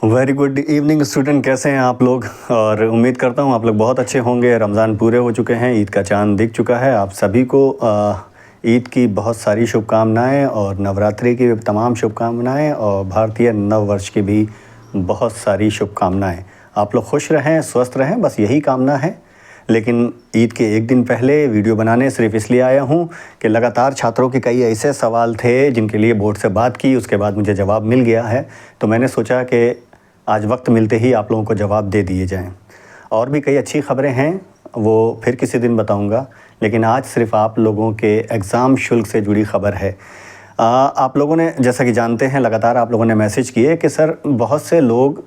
Very good evening student, कैसे हैं आप लोग। और उम्मीद करता हूँ आप लोग बहुत अच्छे होंगे। रमज़ान पूरे हो चुके हैं, ईद का चांद दिख चुका है। आप सभी को ईद की बहुत सारी शुभकामनाएं और नवरात्रि की तमाम शुभकामनाएं और भारतीय नव वर्ष की भी बहुत सारी शुभकामनाएं। आप लोग खुश रहें, स्वस्थ रहें, बस यही कामना है। लेकिन ईद के एक दिन पहले वीडियो बनाने सिर्फ इसलिए आया हूँ कि लगातार छात्रों के कई ऐसे सवाल थे जिनके लिए बोर्ड से बात की, उसके बाद मुझे जवाब मिल गया है। तो मैंने सोचा कि आज वक्त मिलते ही आप लोगों को जवाब दे दिए जाएं। और भी कई अच्छी खबरें हैं, वो फिर किसी दिन बताऊंगा, लेकिन आज सिर्फ आप लोगों के एग्ज़ाम शुल्क से जुड़ी खबर है। आप लोगों ने, जैसा कि जानते हैं, लगातार आप लोगों ने मैसेज किए कि सर बहुत से लोग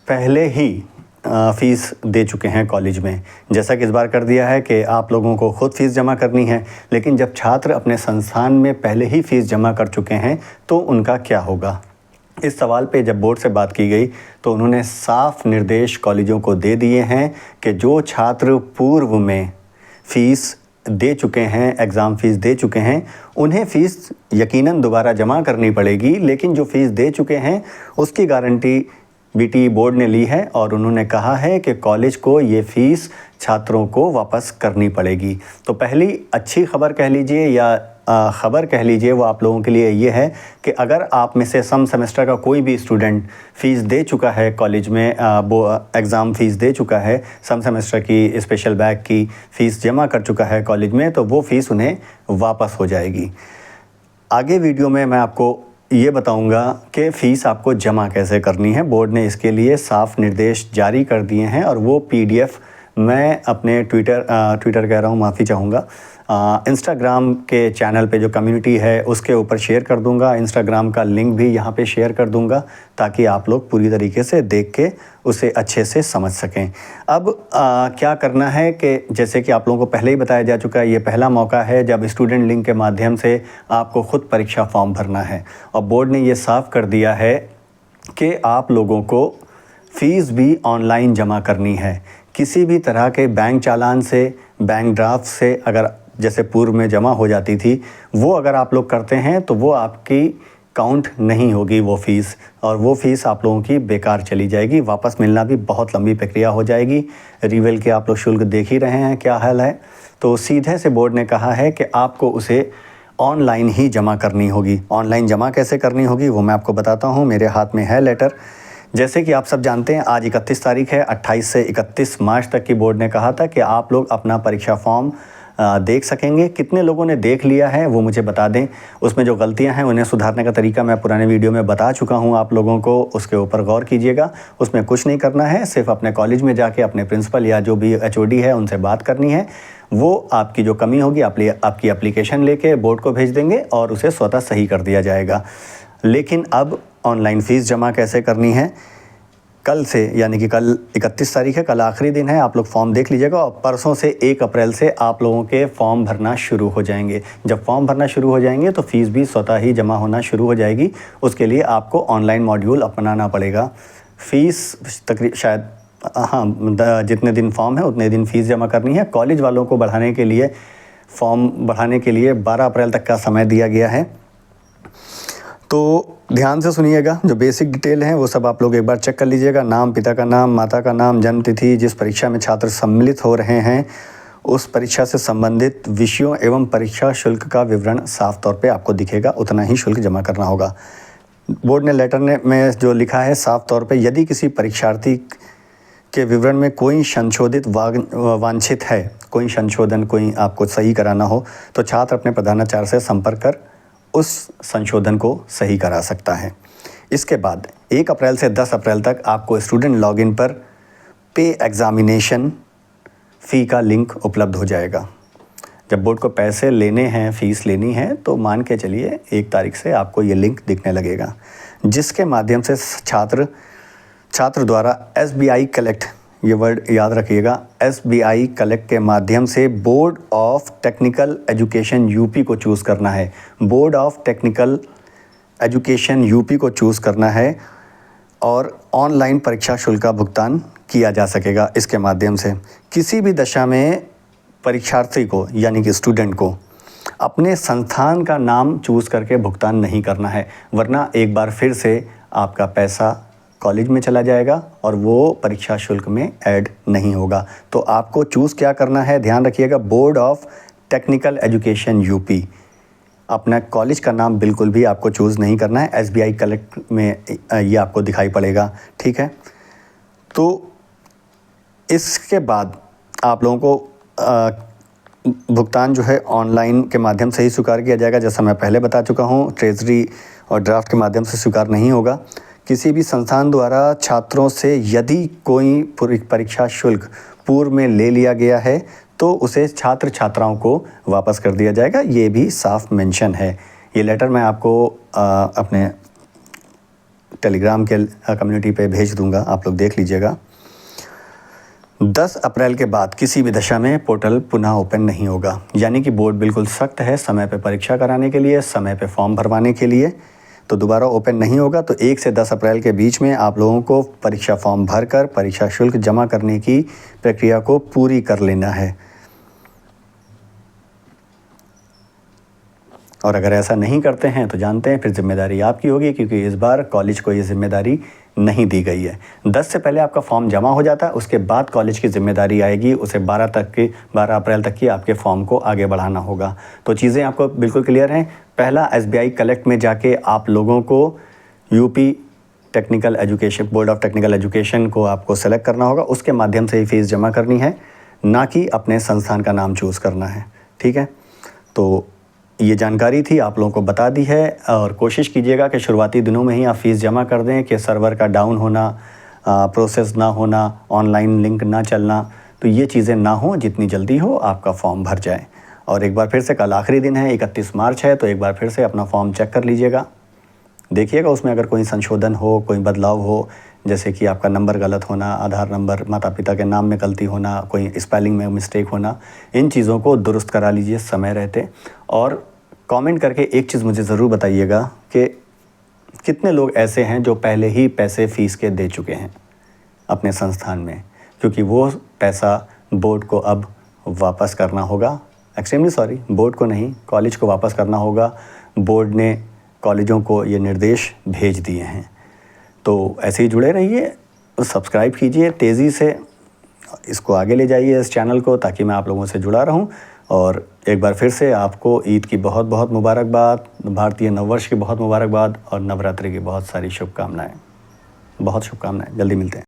पहले ही फ़ीस दे चुके हैं कॉलेज में। जैसा कि इस बार कर दिया है कि आप लोगों को ख़ुद फ़ीस जमा करनी है, लेकिन जब छात्र अपने संस्थान में पहले ही फ़ीस जमा कर चुके हैं तो उनका क्या होगा। इस सवाल पे जब बोर्ड से बात की गई तो उन्होंने साफ निर्देश कॉलेजों को दे दिए हैं कि जो छात्र पूर्व में फ़ीस दे चुके हैं, एग्ज़ाम फ़ीस दे चुके हैं, उन्हें फ़ीस यकीनन दोबारा जमा करनी पड़ेगी। लेकिन जो फ़ीस दे चुके हैं उसकी गारंटी बीटी बोर्ड ने ली है और उन्होंने कहा है कि कॉलेज को ये फ़ीस छात्रों को वापस करनी पड़ेगी। तो पहली अच्छी खबर कह लीजिए या ख़बर कह लीजिए, वो आप लोगों के लिए ये है कि अगर आप में से सम सेमेस्टर का कोई भी स्टूडेंट फ़ीस दे चुका है कॉलेज में, वो एग्ज़ाम फ़ीस दे चुका है, सम सेमेस्टर की स्पेशल बैक की फ़ीस जमा कर चुका है कॉलेज में, तो वो फ़ीस उन्हें वापस हो जाएगी। आगे वीडियो में मैं आपको ये बताऊंगा कि फ़ीस आपको जमा कैसे करनी है। बोर्ड ने इसके लिए साफ निर्देश जारी कर दिए हैं और वो पीडीएफ मैं अपने ट्विटर कह रहा हूँ, माफ़ी चाहूँगा, इंस्टाग्राम के चैनल पे जो कम्युनिटी है उसके ऊपर शेयर कर दूँगा। इंस्टाग्राम का लिंक भी यहाँ पे शेयर कर दूँगा ताकि आप लोग पूरी तरीके से देख के उसे अच्छे से समझ सकें। अब क्या करना है कि जैसे कि आप लोगों को पहले ही बताया जा चुका है, ये पहला मौका है जब स्टूडेंट लिंक के माध्यम से आपको ख़ुद परीक्षा फॉर्म भरना है। और बोर्ड ने ये साफ़ कर दिया है कि आप लोगों को फ़ीस भी ऑनलाइन जमा करनी है। किसी भी तरह के बैंक चालान से, बैंक ड्राफ्ट से अगर जैसे पूर्व में जमा हो जाती थी, वो अगर आप लोग करते हैं तो वो आपकी काउंट नहीं होगी वो फ़ीस, और वो फ़ीस आप लोगों की बेकार चली जाएगी। वापस मिलना भी बहुत लंबी प्रक्रिया हो जाएगी। रिवेल के आप लोग शुल्क देख ही रहे हैं क्या हाल है। तो सीधे से बोर्ड ने कहा है कि आपको उसे ऑनलाइन ही जमा करनी होगी। ऑनलाइन जमा कैसे करनी होगी वो मैं आपको बताता हूँ। मेरे हाथ में है लेटर। जैसे कि आप सब जानते हैं, आज 31 तारीख है। 28 से 31 मार्च तक की बोर्ड ने कहा था कि आप लोग अपना परीक्षा फॉर्म देख सकेंगे। कितने लोगों ने देख लिया है वो मुझे बता दें। उसमें जो गलतियां हैं उन्हें सुधारने का तरीका मैं पुराने वीडियो में बता चुका हूं आप लोगों को, उसके ऊपर गौर कीजिएगा। उसमें कुछ नहीं करना है, सिर्फ अपने कॉलेज में जाके अपने प्रिंसिपल या जो भी एचओडी है उनसे बात करनी है। वो आपकी जो कमी होगी आपकी एप्लीकेशन लेके बोर्ड को भेज देंगे और उसे स्वतः सही कर दिया जाएगा। लेकिन अब ऑनलाइन फ़ीस जमा कैसे करनी है, कल से, यानी कि कल 31 तारीख है, कल आखिरी दिन है। आप लोग फॉर्म देख लीजिएगा और परसों से 1 अप्रैल से आप लोगों के फॉर्म भरना शुरू हो जाएंगे। जब फॉर्म भरना शुरू हो जाएंगे तो फ़ीस भी स्वतः ही जमा होना शुरू हो जाएगी। उसके लिए आपको ऑनलाइन मॉड्यूल अपनाना पड़ेगा। फ़ीस शायद जितने दिन फॉर्म है उतने दिन फ़ीस जमा करनी है। कॉलेज वालों को बढ़ाने के लिए, फॉर्म बढ़ाने के लिए 12 अप्रैल तक का समय दिया गया है। तो ध्यान से सुनिएगा, जो बेसिक डिटेल हैं वो सब आप लोग एक बार चेक कर लीजिएगा। नाम, पिता का नाम, माता का नाम, जन्म तिथि, जिस परीक्षा में छात्र सम्मिलित हो रहे हैं उस परीक्षा से संबंधित विषयों एवं परीक्षा शुल्क का विवरण साफ तौर पे आपको दिखेगा। उतना ही शुल्क जमा करना होगा। बोर्ड ने लेटर में जो लिखा है साफ तौर पे, यदि किसी परीक्षार्थी के विवरण में कोई संशोधित वांछित है, कोई संशोधन, कोई आपको सही कराना हो, तो छात्र अपने प्रधानाचार्य से संपर्क कर उस संशोधन को सही करा सकता है। इसके बाद 1 अप्रैल से 10 अप्रैल तक आपको स्टूडेंट लॉगिन पर पे एग्ज़ामिनेशन फ़ी का लिंक उपलब्ध हो जाएगा। जब बोर्ड को पैसे लेने हैं, फ़ीस लेनी है, तो मान के चलिए 1 तारीख से आपको ये लिंक दिखने लगेगा, जिसके माध्यम से छात्र द्वारा SBI कलेक्ट, ये वर्ड याद रखिएगा, SBI कलेक्ट के माध्यम से board of technical education UP को चूज़ करना है। Board of technical education UP को चूज़ करना है और ऑनलाइन परीक्षा शुल्क का भुगतान किया जा सकेगा इसके माध्यम से। किसी भी दशा में परीक्षार्थी को, यानी कि स्टूडेंट को, अपने संस्थान का नाम चूज़ करके भुगतान नहीं करना है, वरना एक बार फिर से आपका पैसा कॉलेज में चला जाएगा और वो परीक्षा शुल्क में ऐड नहीं होगा। तो आपको चूज़ क्या करना है, ध्यान रखिएगा, board of technical education UP. अपना कॉलेज का नाम बिल्कुल भी आपको चूज़ नहीं करना है, एसबीआई कलेक्ट में ये आपको दिखाई पड़ेगा, ठीक है। तो इसके बाद आप लोगों को भुगतान जो है ऑनलाइन के माध्यम से ही स्वीकार किया जाएगा। जैसा मैं पहले बता चुका हूँ, ट्रेजरी और ड्राफ्ट के माध्यम से स्वीकार नहीं होगा। किसी भी संस्थान द्वारा छात्रों से यदि कोई परीक्षा शुल्क पूर्व में ले लिया गया है तो उसे छात्र छात्राओं को वापस कर दिया जाएगा, ये भी साफ मेंशन है। ये लेटर मैं आपको अपने टेलीग्राम के कम्युनिटी पे भेज दूंगा, आप लोग देख लीजिएगा। 10 अप्रैल के बाद किसी भी दशा में पोर्टल पुनः ओपन नहीं होगा, यानी कि बोर्ड बिल्कुल सख्त है समय पे परीक्षा कराने के लिए, समय पे फॉर्म भरवाने के लिए। तो दोबारा ओपन नहीं होगा। तो 1 से 10 अप्रैल के बीच में आप लोगों को परीक्षा फॉर्म भरकर परीक्षा शुल्क जमा करने की प्रक्रिया को पूरी कर लेना है। और अगर ऐसा नहीं करते हैं तो जानते हैं फिर जिम्मेदारी आपकी होगी, क्योंकि इस बार कॉलेज को ये जिम्मेदारी नहीं दी गई है। 10 से पहले आपका फॉर्म जमा हो जाता है, उसके बाद कॉलेज की जिम्मेदारी आएगी, उसे 12 अप्रैल तक की आपके फॉर्म को आगे बढ़ाना होगा। तो चीज़ें आपको बिल्कुल क्लियर हैं। पहला एसबीआई कलेक्ट में जाके आप लोगों को UP technical education, board of technical education को आपको सेलेक्ट करना होगा, उसके माध्यम से ही फीस जमा करनी है, ना कि अपने संस्थान का नाम चूज़ करना है, ठीक है। तो ये जानकारी थी, आप लोगों को बता दी है। और कोशिश कीजिएगा कि शुरुआती दिनों में ही आप फ़ीस जमा कर दें, कि सर्वर का डाउन होना, प्रोसेस ना होना, ऑनलाइन लिंक ना चलना, तो ये चीज़ें ना हो, जितनी जल्दी हो आपका फॉर्म भर जाए। और एक बार फिर से कल आखिरी दिन है, 31 मार्च है, तो एक बार फिर से अपना फॉर्म चेक कर लीजिएगा, देखिएगा उसमें अगर कोई संशोधन हो, कोई बदलाव हो, जैसे कि आपका नंबर गलत होना, आधार नंबर, माता पिता के नाम में गलती होना, कोई स्पेलिंग में मिस्टेक होना, इन चीज़ों को दुरुस्त करा लीजिए समय रहते। और कमेंट करके एक चीज़ मुझे ज़रूर बताइएगा कि कितने लोग ऐसे हैं जो पहले ही पैसे फ़ीस के दे चुके हैं अपने संस्थान में, क्योंकि वो पैसा बोर्ड को अब वापस करना होगा। एक्सट्रीमली सॉरी, बोर्ड को नहीं, कॉलेज को वापस करना होगा। बोर्ड ने कॉलेजों को ये निर्देश भेज दिए हैं। तो ऐसे ही जुड़े रहिए, सब्सक्राइब कीजिए, तेज़ी से इसको आगे ले जाइए इस चैनल को, ताकि मैं आप लोगों से जुड़ा रहूं। और एक बार फिर से आपको ईद की बहुत बहुत मुबारकबाद, भारतीय नववर्ष की बहुत मुबारकबाद और नवरात्रि की बहुत सारी शुभकामनाएं, बहुत शुभकामनाएं। जल्दी मिलते हैं।